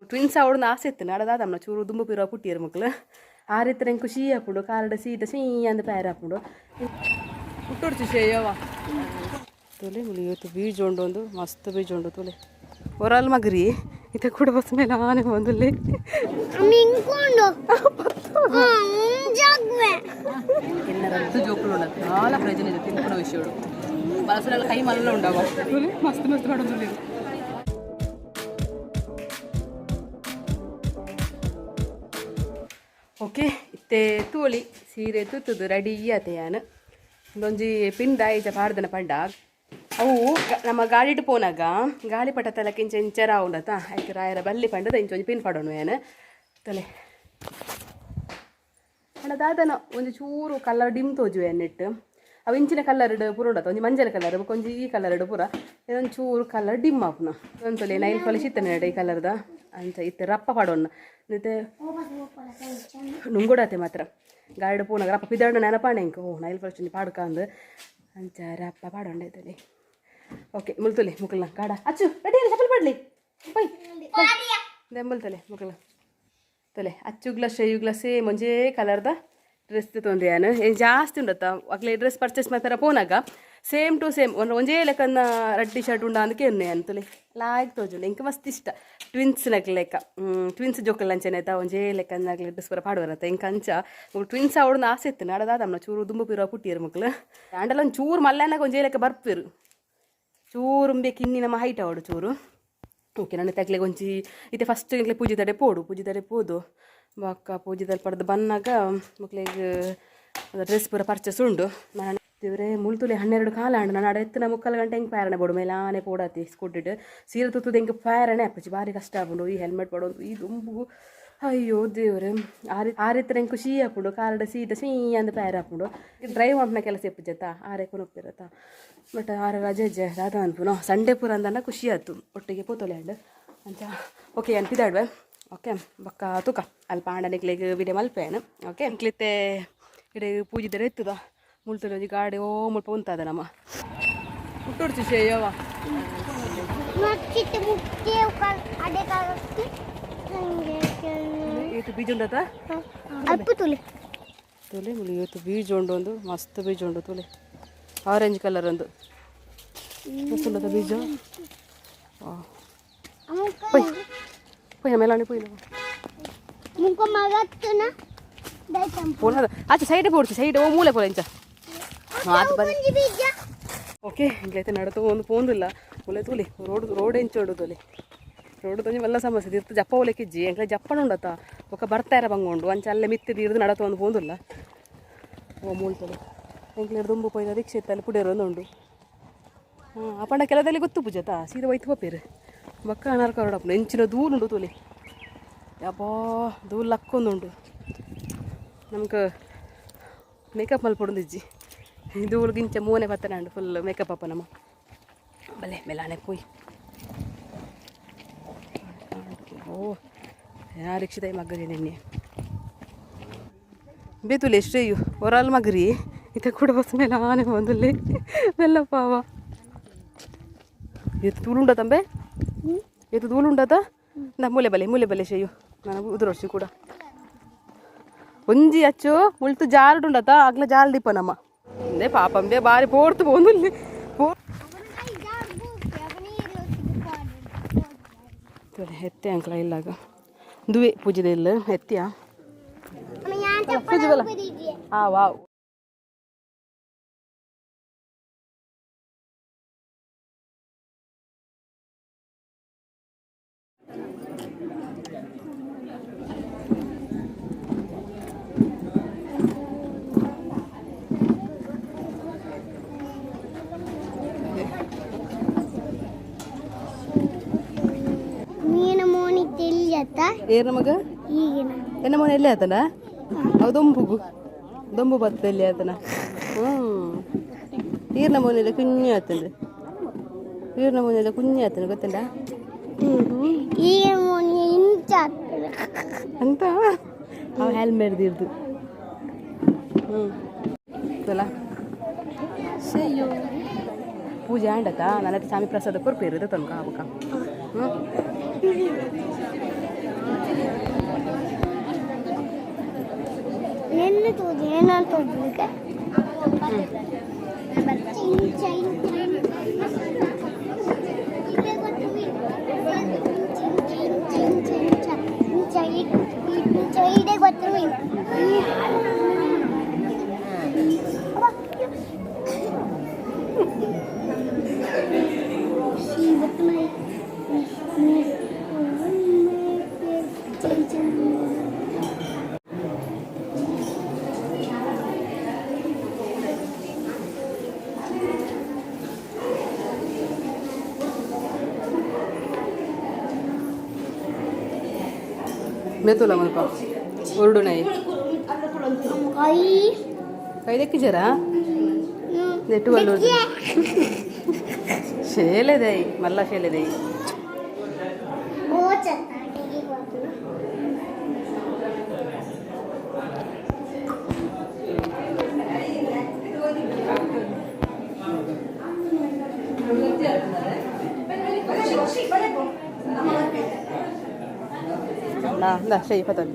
twins ಅವಳನ್ನ ಆಸೆ ಇತ್ತು ನಡದಾದಮ್ಮ ಚೂರು ದುಂಬು ಪಿರೋ ಪುಟ್ಟಿಯರು ಮಕ್ಕಳು ಆ ರೀತಿ ನಂಗೆ ಖುಷಿ ಹಾಕೊಂಡು ಕಾರ್ಡ್ ಸೀಟ ಸೀ ಅಂದ ಪ್ಯಾರ ಹಾಕೊಂಡು ಹುಟ್ಟುಡ್ತು ಶೇಯವ ತೊಲೆ ಮುಳಿ ಇವತ್ತು ಬೀಜ ಉಂಡು ಒಂದು ಮಸ್ತ್ ಬೀಜ ಉಂಡು ತೊಲೆ ಒರಲ್ ಮಗ್ರಿ ಇತ ಕೂಡ ಬಸ್ ಮೇಲೆ ಆನೆ ಒಂದಲ್ಲಿ ಎಲ್ಲರಂತೂ ಜೋಕುಲು ಉಂಡ చాలా ಪ್ರಯೋಜನ ಇದೆ ತಿನ್ಕೊಂಡು ವಿಷಯಗಳು ಬಲಸಲೆಲ್ಲ ಕೈ ಮಲ್ಲ ಉಂಡಾವ ಮಸ್ತ್ ಮಸ್ತ್ ಮಾಡೋದು ಓಕೆ ಇತ್ತೆ ತೋಳಿ ಸೀರೆ ತುತ್ತದು ರೆಡಿ ಆತೆ ನಾನು ಒಂದೊಂಜಿ ಪಿಂಡ ಈಚ ಪಾಡ್ದನ ಪಂಡ ಅವು ನಮ್ಮ ಗಾಡಿಟ್ಟು ಪೋನಾಗ ಗಾಳಿ ಪಟ್ಟ ತಲಕ್ಕೆ ಇಂಚ ಇಂಚರ ಉಂಡತ ಆಯ್ಕೆ ರಾಯರ ಬಲ್ಲಿ ಪಂಡದ ಇಂಚೊಂಜಿ ಪಿನ್ ಪಡೋಣ ಏನು ತಲೆ ಅಣ್ಣದಾದನ ಒಂದು ಚೂರು ಕಲರ್ ಡಿಮ್ ತೋಜು ಎನ್ನಿಟ್ಟು ಅವು ಇಂಚಿನ ಕಲರ್ ಪೂರ ಉಂಡತ ಒಂಜಿ ಮಂಜಲ ಕಲರ್ ಕೊಂಚಿ ಈ ಕಲರ್ ಪೂರ ಇದೊಂದು ಚೂರು ಕಲರ್ ಡಿಮ್ ಆಪ್ನ ಒಂದು ತೊಲೆ ನೈಲ್ ಪಾಲಿಶ್ ಇತ್ತನೆ ಈ ಕಲರ್ದ ಅಂಚ ಇತ್ತೆ ರಪ್ಪ ಪಡೋಣ ಮತ್ತೆ ನುಂಗುಡತ್ತೆ ಮಾತ್ರ ಗಾಡಿ ಪೂನಾಗ ರಪ್ಪ ಪಿದಾಡ ನೆನಪಾಣೆ ಇಂಕ ಓ ನೈಲ್ ಪಾಲಿಶ್ ಪಾಡ್ಕಂದು ಅಂಚ ರಪ್ಪ ಪಾಡೊಂಡೈತಲ್ಲಿ ಓಕೆ ಮುಲ್ತುಲಿ ಮುಕ್ಕಲ್ನ ಗಾಡ ಅಚ್ಚು ರೆಡಿ ಚಪ್ಪಲ್ ಪಡ್ಲಿ ಬೈ ದೆಂಬಲ್ ತಲೆ ಮುಕ್ಕಲ್ನ ತಲೆ ಅಚ್ಚು ಗ್ಲಾಸ್ ಶೇಯು ಗ್ಲಾಸ್ ಸೇಮ್ ಒಂಜೇ ಕಲರ್ದ ಡ್ರೆಸ್ ತೊಂದ್ರೆ ಏನು ಏನು ಜಾಸ್ತಿ ಉಂಡತ್ತ ಅಕ್ಲೆ ಡ್ರೆಸ್ ಪರ್ಚೇಸ್ ಮಾಡ್ತಾರ ಪೋನಾಗ ಸೇಮ್ ಟು ಸೇಮ್ ಒಂಜೇ ಲೆಕ್ಕನ ರೆಡ್ ಟಿ ಶರ್ಟ್ ಉಂಡ ಅಂದಕ್ಕೆ ಎನ್ನೆ ಅಂತಲಿ ಲಾಯ್ಕ್ ತೋಜುಂಡು ಇಂಕ ಮಸ್ತ್ ಇಷ್ಟ ಟ್ವಿನ್ಸ್ ಲೆಕ್ಕ ಟ್ವಿನ್ಸ್ ಜೋಕಲ್ ಅಂಚೆನೈತ ಒಂಜೇ ಲೆಕ್ಕನಾಗ್ಲಿ ಡ್ರೆಸ್ ಪೂರ ಪಾಡುವರತ್ತ ಇಂಕ ಅಂಚ ಟ್ವಿನ್ಸ್ ಅವಳನ್ನ ಆಸೆ ಇತ್ತು ನಡದಾದಮ್ಮ ಚೂರು ದುಂಬು ಪಿರೋ ಪುಟ್ಟಿಯರು ಮಕ್ಕಳು ಆಂಡಲ್ಲ ಒಂದು ಚೂರು ಮಲ್ಲಾನಾಗ ಒಂಜೇ ಲೆಕ್ಕ ಬರ್ಪಿರು ಚೂರು ಬೇಕು ಇನ್ನಿ ನಮ್ಮ ಹೈಟ್ ಅವಡು ಚೂರು ಓಕೆ ನನ್ನ ತಗ್ಲಿಗೆ ಒಂಚಿ ಇತ್ತೆ ಫಸ್ಟ್ ಇಂಕ್ಲೆ ಪೂಜೆ ತಡೆ ಪೋದು ಬೊಕ್ಕ ಪೂಜೆ ತಲೆ ಪಡೆದು ಬಂದಾಗ ಮಕ್ಳಿಗೆ ಡ್ರೆಸ್ ಪೂರ ಪರ್ಚೇಸ್ ಉಂಡು ನಾನು ದೇವ್ರೆ ಮುಳ್ತುಲೆ 12 ಕಾಲ ಅಂಡು ನಾನು ಅಡ ಎತ್ತಿನ 3 ಗಂಟೆ ಹಿಂಗೆ ಪ್ಯಾರಣೆ ಬೋಡು ಮೇಲೆ ಆನೆ ಪೋಡಾತಿ ಸ್ಕೂಟಿಟ್ಟು ಸೀರೆ ತುತ್ತದ ಹಿಂಗೆ ಪ್ಯಾರಣೆ ಅಪ್ಪಚ್ಚಿ ಭಾರಿ ಕಷ್ಟ ಆಗ್ಬಿಡು ಈ ಹೆಲ್ಮೆಟ್ ಪಡೋದು ಈ ದುಂಬು ಅಯ್ಯೋ ದೇವ್ರೆ ಆ ರೀತಿ ನಂಗೆ ಖುಷಿ ಹಾಕೊಂಡು ಕಾರ್ಡ್ ಸೀಟ ಸೀ ಅಂದ ಪ್ಯಾರ ಹಾಕೊಂಡು ಡ್ರೈವ್ ಮಾಡ್ನ ಕೆಲಸ ಎಪ್ಪಜ್ಜತ್ತ ಆರೇಕು ಒಪ್ಪಿರತ್ತ ಬಟ್ ಆರ ರಜೆ ರಾಧ ಅನ್ಪುನೋ ಸಂಡೇ ಪೂರ ಅಂದನ್ನ ಖುಷಿ ಆಯ್ತು ಒಟ್ಟಿಗೆ ಪೋತೊಲೆ ಅಂಡು ಅಂತ ಓಕೆ ಅನ್ಪಿದಾಡ್ವೆ ಓಕೆ ಬಕ್ಕ ತೂಕ ಅಲ್ಲಿ ಪಾಂಡನಿಕ್ಲಿಗೆ ವಿಡಿಯೋ ಮಲ್ಪೇನು ಓಕೆ ಅಂಕ್ಲಿತ್ತೆ ಇಡೆ ಪೂಜಿದರೆ ಎತ್ತದ ಮುಳ್ತದೆ ಒಂಜಿ ಗಾಡಿ ಓ ಮುಲ್ಪ ಉಂತದ ನಮ್ಮ ಹುಟ್ಟುಡ್ತು ಶೇಯವ ಇವತ್ತು ಬೀಜ ಉಂಡತ ತೊಲೆ ಮುಳಿ ಇವತ್ತು ಬೀಜ ಉಂಡು ಒಂದು ಮಸ್ತ್ ಬೀಜ ಉಂಡು ತೊಲೆ ಆರೆಂಜ್ ಕಲರ್ ಒಂದು ಮಸ್ತ್ ಉಂಡತ ಬೀಜ ಪೊಯ್ನ ಮೇಲಾಣಿ ಪೊಯ್ನ ಆಚೆ ಸೈಡ್ ಪೋಡ್ತು ಸೈಡ್ ಓ ಮೂಲೆ ಪೋಲ ಇಂಚ ಓಕೆ ಇಂಗ್ಲೈತೆ ನಡತು ಒಂದು ಪೋಂದಿಲ್ಲ ಮೂಲೆ ತೂಲಿ ರೋಡ್ ಎಂಚೋಡು ತೊಲಿ ರೋಡ್ ತೊಂಜಿ ಎಲ್ಲ ಸಮಸ್ಯೆ ಇರ್ತು ಜಪ್ಪ ಓಲೆಕ್ಕಿಜ್ಜಿ ಎಂಕ್ಲೆ ಜಪ್ಪಣ ಉಂಡತ್ತ ಒಕ್ಕ ಬರ್ತಾರ ಬಂಗೊಂಡು ಅಂಚ ಅಲ್ಲೇ ಮಿತ್ತಿದ್ದು ಇರ್ದು ನಡತು ಒಂದು ಪೋಂದಿಲ್ಲ ಓ ಮೂಲೆ ತೊಲೆ ಎಂಕ್ಲೆ ದುಂಬು ಪೋಯ್ನ ರಿಕ್ಷೆ ಇತ್ತಲ್ಲಿ ಪುಡಿಯರು ಒಂದು ಉಂಡು ಅಪ್ಪಣ್ಣ ಕೆಲದಲ್ಲಿ ಗೊತ್ತು ಪೂಜತಾ ಸೀದಾ ಒಯ್ತು ಹೋಗ್ತೀರಿ ಬಕ್ಕ ಅನಾರ್ಕ ಹೊರಡಪ್ಪ ಎಂಚಿನ ದೂರುಂಡು ತೊಲಿ ಯಪ್ಪಾ ದೂರ ಲಕ್ಕೊಂದುಂಡು ನಮ್ಗೆ ಮೇಕಪ್ ಮಲ್ಪೊಂದಿಜ್ಜಿ ಧೂಳ್ಗಿಂಚ ಮೂನೆ ಬತ್ತನಾಂಡು ಫುಲ್ ಮೇಕಪ್ ಅಪ್ಪ ನಮ್ಮ ಬಲೆ ಮೇಲಾನೆ ಪೋಯ್ ಓ ಯಾ ರಿಕ್ಷದ ಮಗ್ಗರಿ ನಿನ್ನೆ ಬೇತುಲೆ ಶ್ರೇಯು ಒರಲ್ ಮಗ್ರಿ ಇತ ಕೂಡ ಬಸ್ ಮೇಲೆ ಆನೆ ಒಂದಲ್ಲಿ ಮೆಲ್ಲಪ್ಪಾವ ಎತ್ತು ತೂಲುಂಡ ತಂಬೆ ಎತ್ತು ತೂಲುಂಡದ ನಾ ಮೂಲೆ ಬಲೆ ಶ್ರೇಯು ನಾನು ಉದುರೋಡ್ಸಿ ಕೂಡ ಒಂಜಿ ಅಚ್ಚು ಮುಳ್ತು ಜಾರುಡುಂಡತ ಆಗ್ಲ ಜಾಲ್ ದಿಪ್ಪ ನಮ್ಮ ಅಂದೆ ಪಾಪಂಬೆ ಬಾರಿ ಪೋಡ್ತು ಪೋಂದುಲ್ಲಿ ಎತ್ತೆ ಅಂಕಲ ಇಲ್ಲಾಗ ದುವೆ ಪೂಜೆದೆ ಇಲ್ಲ ಎತ್ತಿಯ ಪೂಜೆ ಬಲ ವಾವ್ ಏನ ಮಗ ಎನ್ನ ಮನೆ ಎಲ್ಲಿ ಆತನ ಅವು ದೊಂಬು ಬತ್ತ ಎಲ್ಲಿ ಆತನ ಈರ್ನ ಮನೆಯಲ್ಲ ಕುഞ്ഞി ಆತಂದ್ರೆ ಈರ್ನ ಮನೆಯಲ್ಲ ಕುഞ്ഞി ಆತನ ಗೊತ್ತಲ್ಲ ಅಂತ ಅವು ಹೆಲ್ಮೆಟ್ ಇರ್ದು ಗೊತ್ತಲ್ಲ ಸಯ್ಯೋ ಪೂಜೆ ಆಂಡತ ನನ್ನ ಸ್ವಾಮಿ ಪ್ರಸಾದ ಕೊರ್ಪೇರು ತನಕ ಅವಕ್ಕ मी तुला म्हणतो ओरडू नाही काही देखी जरा नेटू వాళ్ళు చేయలేదై మళ్ళా చేయలేదై nah saya patut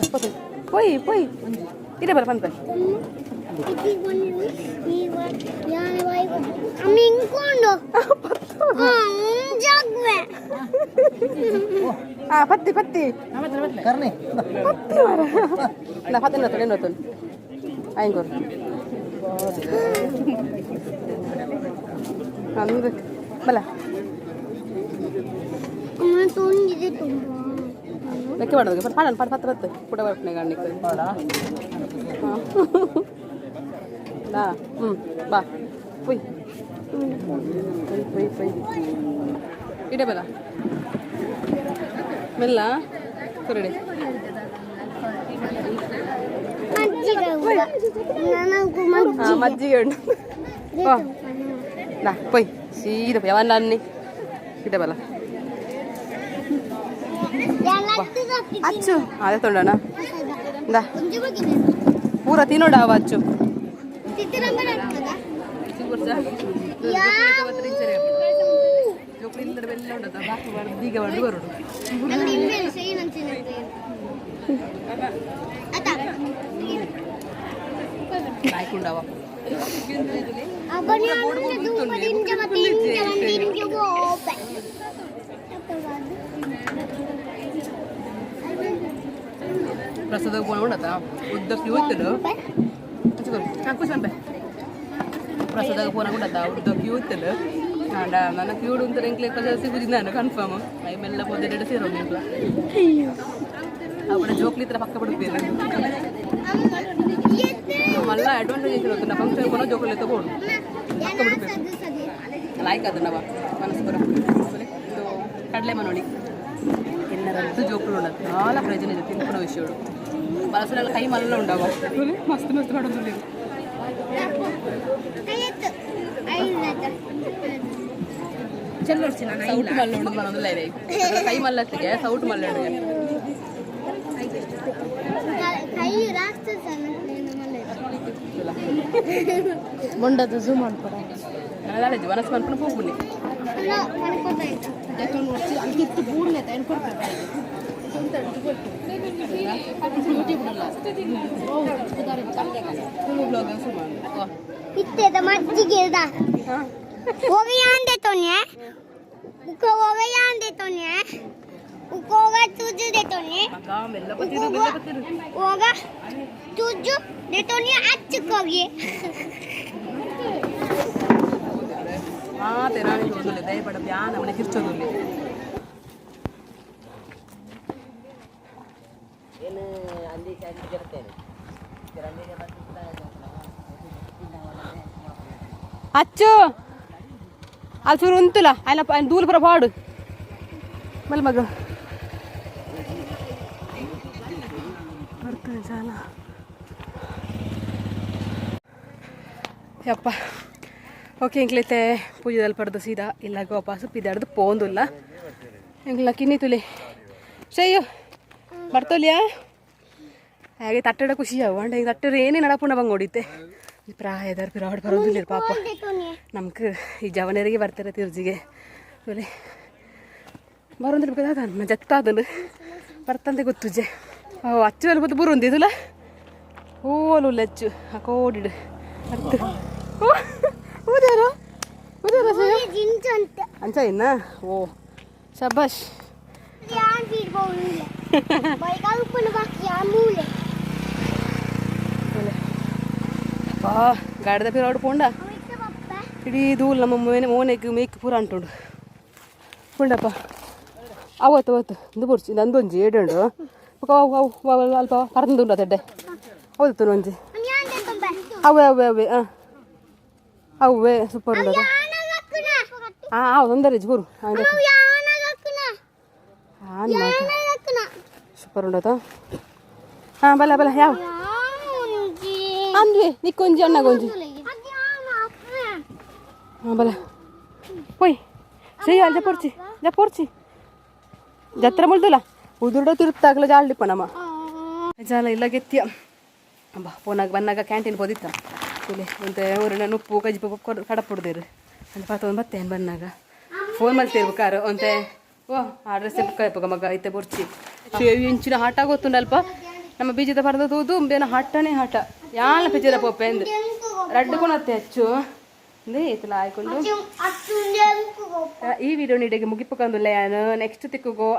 patut poi tidak berpantai patti karne patti marah nah patti nonton ayo gor andu bala ಲೆಕ್ಕ ಮಾಡೋದು ಪಾಡ ಪತ್ರ ಪುಡ ಬರ್ತೀನಿ ಗಣ್ಣಿಕ್ಕೆ ಬಾ ಪುಯ್ ಇಡೆ ಬಲ ಮೆಲ್ಲ ಕುರಡಿ ಮಜ್ಜಿಗೆ ಉಂಟು ಪೊಯ್ ಸೀದ ಯಾವನ್ನ ಅನ್ನಿ ಇಡೆ ಬಲ ಅಚ್ಚು ಅದೇ ತೊಂಡೋಣ దా పూర తినోడా అవచ్చు ಪ್ರಸಾದ ಹೋಗ್ತಾ ಉದ್ದ ಕ್ಯೂ ಇತ್ತಲು ಖುಷಿ ಬಂಪೆ ಪ್ರಸಾದ ಹೋಗ್ತಾ ಉದ್ದ ಕ್ಯೂ ಇತ್ತಲು ನನ್ನ ಕ್ಯೂ ಅಂತ ಇಂಕ್ಲೆ ಸಿಗುದಿಲ್ಲ ನಾನು ಕನ್ಫರ್ಮ್ ಐ ಮೆಲ್ಲ ಹೋದ ಸೇರೋ ಇಂಕ್ಲ ಅప్పుడు ಜೋಕ್ಲಿ ತರ ಪಕ್ಕ ಬಿಡುತ್ತೇನೆ ಮಲ್ಲ ಅಡ್ವಾಂಟೇಜ್ ಇರುತ್ತೆ ನಾ ಫಂಕ್ಷನ್ ಕೊನೋ ಜೋಕ್ಲಿ ತಗೋಡು ಪಕ್ಕ ಬಿಡುತ್ತೇನೆ ಲೈಕ್ ಅದನ್ನವ ಮನಸ್ಸು ಬರ ಇದು ಕಡಲೆ ಮನೋಡಿ ಎಲ್ಲರಂತೂ ಜೋಕ್ಲು ఉండదు చాలా ప్రయోజనం ಇದೆ ತಿನ್ಕೊಳ್ಳೋ ವಿಷಯಗಳು ಮನಸ್ಸಿನಲ್ಲಿ ಕೈ ಮಲ್ಲ ಉಂಡವ ಮಸ್ತ್ ಮಸ್ತ್ ಮಾಡೋದು ಸೌಟ್ ಮಲ್ಲ ಉಂಡು ಮನೋದಿಲ್ಲ ಇದೆ ಕೈ ಮಲ್ಲತ್ತಿಗೆ ಸೌಟ್ ಮಲ್ಲ ಉಂಡಿಗೆ ಬೊಂಡದು ಝೂಮ್ ಮಾಡ್ಕೊಡ ನಾಳೆ ಮನಸ್ಸು ಮಾಡ್ಕೊಂಡು ಹೋಗ್ಬಿಡಿ ಅದಕ್ಕಿತ್ತು ಬೂಡ್ಲೆ ಕೊಡ್ತಾರೆ ಇತ್ತೇದ ಮಜ್ಜಿಗೆ ಹೋಗಯಾಂದೆ ತೊನೆ ಉಕ ಹೋಗಯಾಂದೆ ತೊನೆ ಉಕೋಗ ತುಜು ದೆ ತೊನೆ ಹೋಗ ತುಜು ದೆ ತೊನೆ ಅಚ್ಚಕೋಗಿ ತೆರಾಣಿ ಹೋದಲೆ ದಯಪಡ ಬ್ಯಾನ ಅವನ ಕಿರ್ಚೋದುಲ್ಲಿ ಏನು ಅಲ್ಲಿ ಚಾನ್ಸ್ ಇರ್ತೇನೆ ಅಚ್ಚು ಅಲ್ಲಿ ಚೂರು ಉಂತುಲ ಅಲ್ಲ ದೂಲ ಪುರ ಬಾಡು ಮಲ್ ಮಗ ಬರ್ತಾನೆ ಜಾಲ ಯಪ್ಪ ಓಕೆ ಇಂಕ್ಲೈತೆ ಪೂಜೆದಲ್ಲಿ ಪಡೆದು ಸೀದಾ ಇಲ್ಲ ವಾಪಸ್ ಪಿದಾಡ್ದು ಪೋಂದಿಲ್ಲ ಇಂಕ್ಲ ಕಿನ್ನಿ ತುಲಿ ಶಯ್ಯೋ ಬರ್ತೋಲಿಯಾ ಹಾಗೆ ತಟ್ಟಡ ಖುಷಿಯಾವು ಅಂಡ ಈಗ ತಟ್ಟರು ಏನೇ ನಡಪುಣ ಬಂದು ಹೊಡಿತೆ ಈ ಪ್ರಾಯದಾರ ಪಿರಾಡ್ ಬರೋದಿಲ್ಲ ಪಾಪ ನಮ್ಗೆ ಈ ಜವನರಿಗೆ ಬರ್ತಾರೆ ತಿರ್ಜಿಗೆ ಬರೋದ್ರೆ ಬೇಕಾದ ಜತ್ತಾದನು ಬರ್ತಂತೆ ಗೊತ್ತುಜೆ ಅಚ್ಚು ಅಲ್ಲಿ ಮತ್ತೆ ಬುರು ಅಂದಿದ್ದಲ್ಲ ಓಲು ಅಚ್ಚು ಕೋಡಿಡು ಅತ್ತು ಊದಾರು ಊದಾರ ಜಿಂಚು ಅಂತ ಅಂಚ ಇನ್ನ ಓ ಶಬಾಷ್ ಯಾನ್ ಬಿಡ್ಬೋದಿಲ್ಲ ಬೈಕ್ ಅಲ್ಪನ ಬಾಕಿ ಆ ಮೂಲೆ ಬಾ ಗಾಡಿದ ಪಿರೋಡು ಪೋಂಡ ಅವಿತ್ತ ಪಪ್ಪ ಇಡೀ ದೂಲ್ ನಮ್ಮ ಮೋನೆಗೆ ಮೇಕ್ ಪೂರ ಅಂಟುಂಡು ಪುಂಡಪ್ಪ ಅವತ್ತು ಇದು ಬುರ್ಚಿ ನಂದೊಂಜಿ ಏಡುಂಡು ಅವು ಅವು ಅವು ಅಲ್ಪ ಕರ್ದುಂಡು ಅದಡ್ಡೆ ಹೌದು ಒಂಜಿ ಯಾನ್ ಪಪ್ಪ ಅವೇ ಅವೇ ಅವೇ ಅವೇ ಸೂಪರ್ ಉಂಟು ಯಾನಗಕ್ಕನ ಹೌದು ಒಂದರೇಜ್ ಬರು ಯಾನಗಕ್ಕನ ಯಾನಗಕ್ಕನ ಸೂಪರ್ ಉಂಡತ ಬಲ ಬಲ ಯಾವ ಯಾನುಂಜಿ ಅಂದ್ವಿ ನಿಕ್ಕೊಂಜಿ ಅಣ್ಣಗೊಂಜಿ ಬಲ ಹೋಯ್ ಸರಿ ಅಲ್ಲಿ ಜಪೋರ್ಚಿ ಜತ್ರ ಮುಳ್ದಲ್ಲ ಉದುರ್ಡ ತಿರುತ್ತಾಗಲ ಜಾಳ್ಲಿಪ್ಪ ನಮ್ಮ ಜಾಲ ಇಲ್ಲ ಗೆತ್ತಿಯ ಬಾ ಪೋನಾಗ ಬನ್ನಾಗ ಕ್ಯಾಂಟೀನ್ ಹೋದಿತ್ತ ಇಲ್ಲಿ ಮತ್ತೆ ಊರಿನ ಉಪ್ಪು ಕಜ್ಜಿ ಕಡಪುಡ್ದೇರು ಅಂತ ಪಾತ ಮತ್ತೆ ಏನು ಬನ್ನಾಗ ಫೋನ್ ಮಾಡ್ತಿರ್ಬೇಕಾರು ಅಂತೆ ಓ ಆಡ್ರೆಸ್ ಕೈಪಗ ಮಗ ಐತೆ ಬುರ್ಚಿ ಸೇವಿ ಇಂಚಿನ ಹಾಟ ಗೊತ್ತುಂಡಲ್ಪ ನಮ್ಮ ಬೀಜದ ಪರದ ತೂದು ಬೇನ ಹಟ್ಟನೇ ಹಠ ಯಾಲ ಪಿಜ್ಜದ ಪೊಪ್ಪೆ ಅಂದು ರಡ್ಡುಕೊಣತ್ತೆ ಹೆಚ್ಚು ಅಂದೇ ಇತ್ತಲ್ಲ ಆಯ್ಕೊಂಡು ಈ ವಿಡಿಯೋ ನೀಡಿಗೆ ಮುಗಿಪಕ್ಕಂದುಲ್ಲ ನಾನು ನೆಕ್ಸ್ಟ್ ತಿಕ್ಕುಗೋ